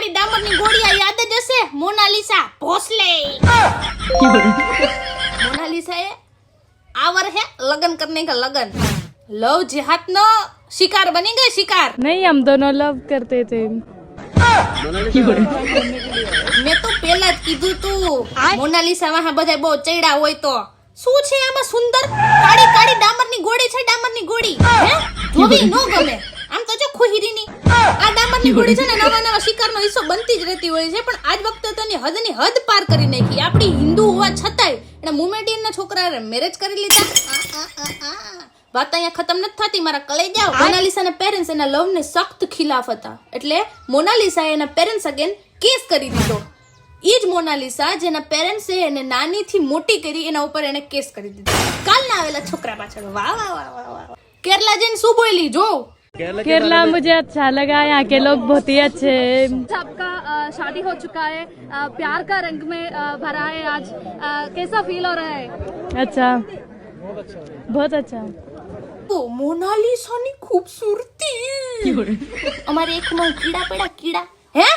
કાળી ડામરની ગોળીયા યાદ જ હશે, મોનાલિસા ભોસલે। मोनालिसा आवर है लगन करने का लगन, लव जिहाद नो शिकार बनी गए शिकार। नहीं, हम दोनों लव करते थे। मैं तो पहला ज कीधुं तू मोनालिसा वहां बधाय बહુ ચડ્યા હોય તો શું છે આમાં સુંદર કાળી કાળી ડામરની ગોળી છે, ડામરની ગોળી હે જોવી નો ગમે આમ તો જો ખુહીરીની આ ડામરની ગોળી છે ને નવા નવા શિકારનો હિસ્સો બનતી જ રહેતી હોય છે, પણ આજ વખતે તો એની હદ પાર કરી નાખી। આપણી હિન્દુ હોવા છતાંય એને મોમેડિયનના છોકરાએ મેરેજ કરી લીધા। વાત અહીંયા ખતમ નથી થતી મારા કલેજાઓ। મોનાલિસાના પેરેન્ટ્સ એના લવને સખ્ત ખિલાફ હતા, એટલે મોનાલિસાએ એના પેરેન્ટ્સ અગેન કેસ કરી દીધો। ઈ જ મોનાલિસા જેના પેરેન્ટ્સે એને નાનીથી મોટી કરી એના ઉપર એને કેસ કરી દીધો કાલના આવેલા છોકરા પાછળ। વાહ વાહ વાહ વાહ વાહ। કેરલા જઈને શું બોલી જો? केरला मुझे अच्छा लगा, यहाँ के लोग बहुत ही अच्छे हैं। आपका शादी हो चुका है, प्यार का रंग में भरा है आज, कैसा फील हो रहा है? अच्छा, बहुत अच्छा। ओ मोनालिसाની खूबसूरती અમારી આંખમાં કીડા પડ્યા કીડા હે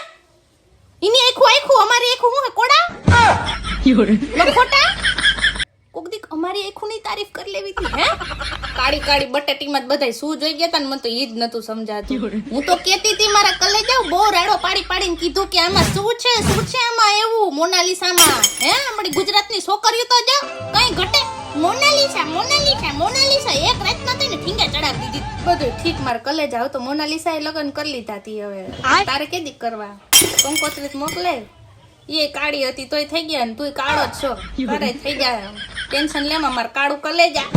ઇની આંખો અમારી આંખો હું હે કોડા લખોટા કોક દીક અમારી આંખોની તારીફ કરી લેવી હતી હે કાળી કાળી બટેટીમાં જ બધાય શું જોઈ ગયા તા ને મને તો ઈ જ નતું સમજાતું। હું તો કહેતી હતી મારા કલે જાવ બહુ રાડો પાડીને કીધું કે આમાં શું છે આમાં એવું મોનાલિસામાં હે અમારી ગુજરાતની છોકરીઓ તો જો કઈ ઘટે મોનાલિસા મોનાલિસા મોનાલિસા એક રાતમાં થઈને ઠીંગા ચડાવી દીધી બધું ઠીક મારા કલે જાવ તો મોનાલિસાએ લગ્ન કરી લીધા હતી હવે તારે કેદી કરવા કંકોત્રી મોકલે એ કાળી હતી તોય થઈ ગયા ને તુંય કાળો જ છો તારે થઈ જાય ટેન્શન લેમાં માર કાળું કલેજા